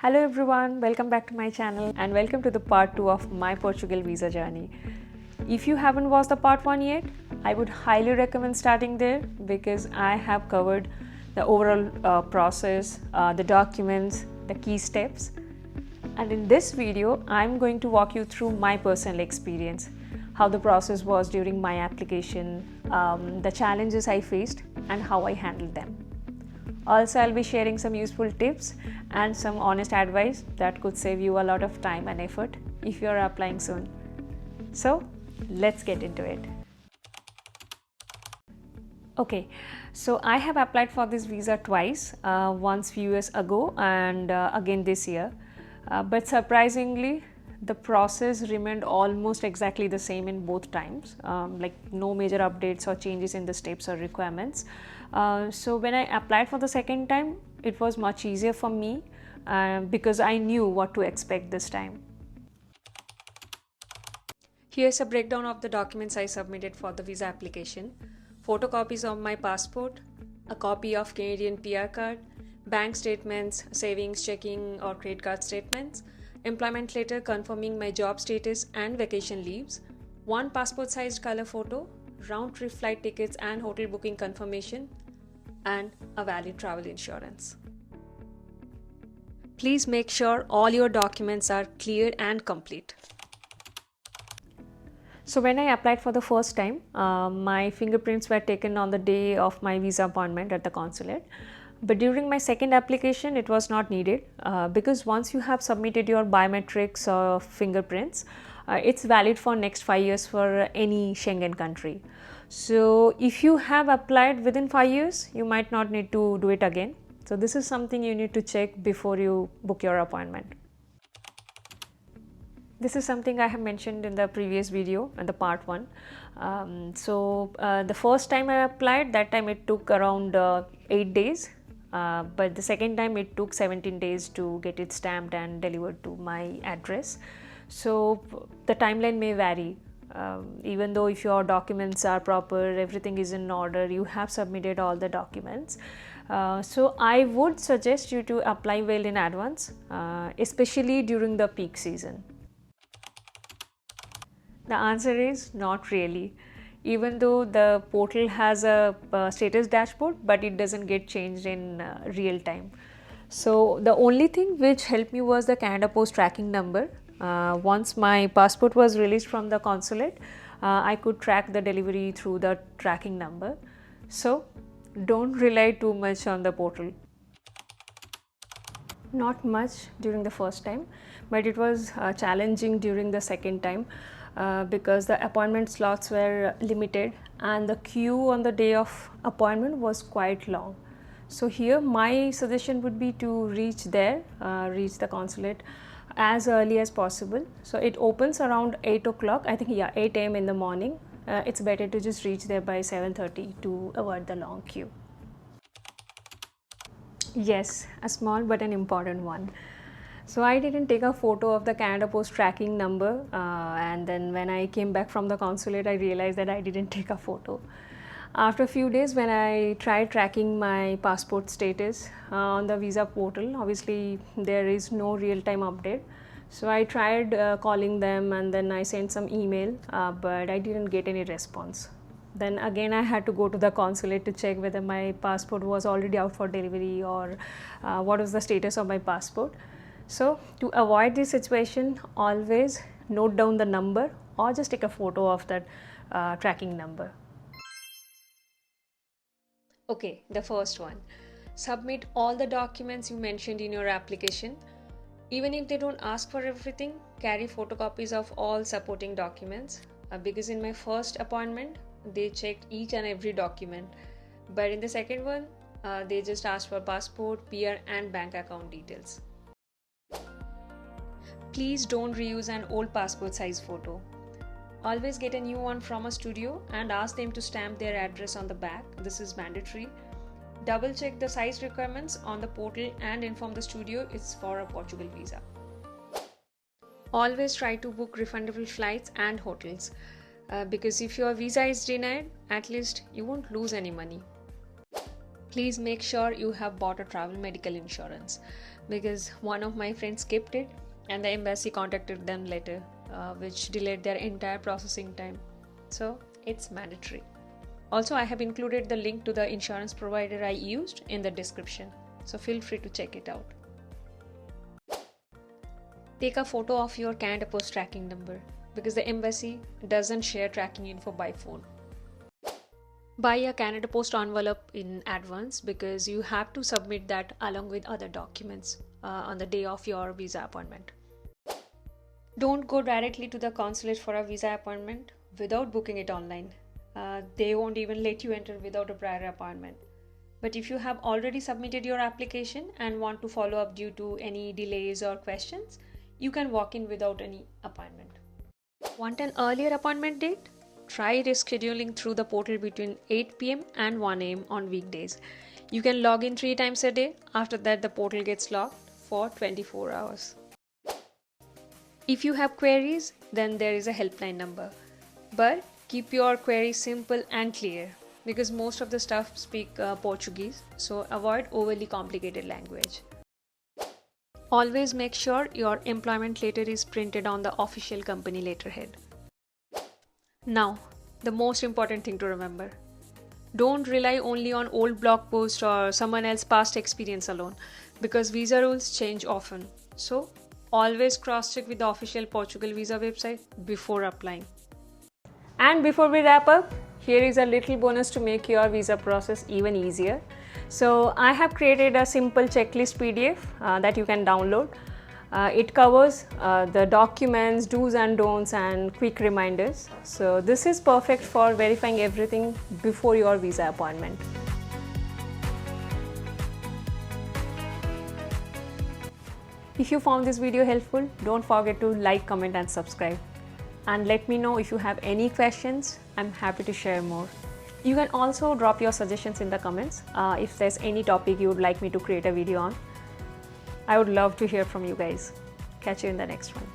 Hello everyone, welcome back to my channel and welcome to the part 2 of my Portugal visa journey. If you haven't watched the part 1 yet, I would highly recommend starting there because I have covered the overall process, the documents, the key steps. And in this video, I'm going to walk you through my personal experience, how the process was during my application, the challenges I faced and how I handled them. Also, I'll be sharing some useful tips and some honest advice that could save you a lot of time and effort if you're applying soon. So, let's get into it. Okay, so I have applied for this visa twice, once few years ago and again this year. But surprisingly, the process remained almost exactly the same in both times, like no major updates or changes in the steps or requirements. So when I applied for the second time, it was much easier for me because I knew what to expect this time. Here's a breakdown of the documents I submitted for the visa application. Photocopies of my passport, a copy of Canadian PR card, bank statements, savings, checking or credit card statements, employment letter confirming my job status and vacation leaves, one passport-sized color photo, round-trip flight tickets and hotel booking confirmation, and a valid travel insurance. Please make sure all your documents are clear and complete. So when I applied for the first time, my fingerprints were taken on the day of my visa appointment at the consulate. But during my second application, it was not needed because once you have submitted your biometrics or fingerprints, it's valid for next 5 years for any Schengen country. So if you have applied within 5 years, you might not need to do it again. So this is something you need to check before you book your appointment. This is something I have mentioned in the previous video in the part 1. The first time I applied, that time it took around 8 days. But the second time it took 17 days to get it stamped and delivered to my address. So the timeline may vary. Even though if your documents are proper, everything is in order, you have submitted all the documents. So I would suggest you to apply well in advance, especially during the peak season. The answer is not really. Even though the portal has a status dashboard, but it doesn't get changed in real time. So the only thing which helped me was the Canada Post tracking number. Once my passport was released from the consulate, I could track the delivery through the tracking number. So don't rely too much on the portal. Not much during the first time, but it was challenging during the second time. Because the appointment slots were limited and the queue on the day of appointment was quite long. So here my suggestion would be to reach the consulate as early as possible. So it opens around 8 o'clock, I think 8 a.m. in the morning. It's better to just reach there by 7:30 to avoid the long queue. Yes, a small but an important one. So I didn't take a photo of the Canada Post tracking number and then when I came back from the consulate, I realized that I didn't take a photo. After a few days when I tried tracking my passport status on the visa portal, obviously there is no real-time update. So I tried calling them and then I sent some email, but I didn't get any response. Then again I had to go to the consulate to check whether my passport was already out for delivery or what was the status of my passport. So to avoid this situation, always note down the number or just take a photo of that tracking number. Okay, the first one. Submit all the documents you mentioned in your application. Even if they don't ask for everything, carry photocopies of all supporting documents because in my first appointment, they checked each and every document. But in the second one, they just asked for passport, PR and bank account details. Please don't reuse an old passport size photo. Always get a new one from a studio and ask them to stamp their address on the back. This is mandatory. Double check the size requirements on the portal and inform the studio it's for a Portugal visa. Always try to book refundable flights and hotels because if your visa is denied, at least you won't lose any money. Please make sure you have bought a travel medical insurance because one of my friends skipped it and the embassy contacted them later, which delayed their entire processing time. So it's mandatory. Also, I have included the link to the insurance provider I used in the description, so feel free to check it out. Take a photo of your Canada Post tracking number because the embassy doesn't share tracking info by phone. Buy a Canada Post envelope in advance because you have to submit that along with other documents on the day of your visa appointment. Don't go directly to the consulate for a visa appointment without booking it online. They won't even let you enter without a prior appointment. But if you have already submitted your application and want to follow up due to any delays or questions, you can walk in without any appointment. Want an earlier appointment date? Try rescheduling through the portal between 8 p.m. and 1 a.m. on weekdays. You can log in 3 times a day. After that, the portal gets locked for 24 hours. If you have queries, then there is a helpline number. But keep your queries simple and clear because most of the staff speak Portuguese, so avoid overly complicated language. Always make sure your employment letter is printed on the official company letterhead. Now, the most important thing to remember. Don't rely only on old blog posts or someone else's past experience alone because visa rules change often. So, always cross-check with the official Portugal visa website before applying. And before we wrap up, here is a little bonus to make your visa process even easier. So I have created a simple checklist PDF that you can download. It covers the documents, do's and don'ts and quick reminders. So this is perfect for verifying everything before your visa appointment. If you found this video helpful, don't forget to like, comment and subscribe. And let me know if you have any questions. I'm happy to share more. You can also drop your suggestions in the comments if there's any topic you would like me to create a video on. I would love to hear from you guys. Catch you in the next one.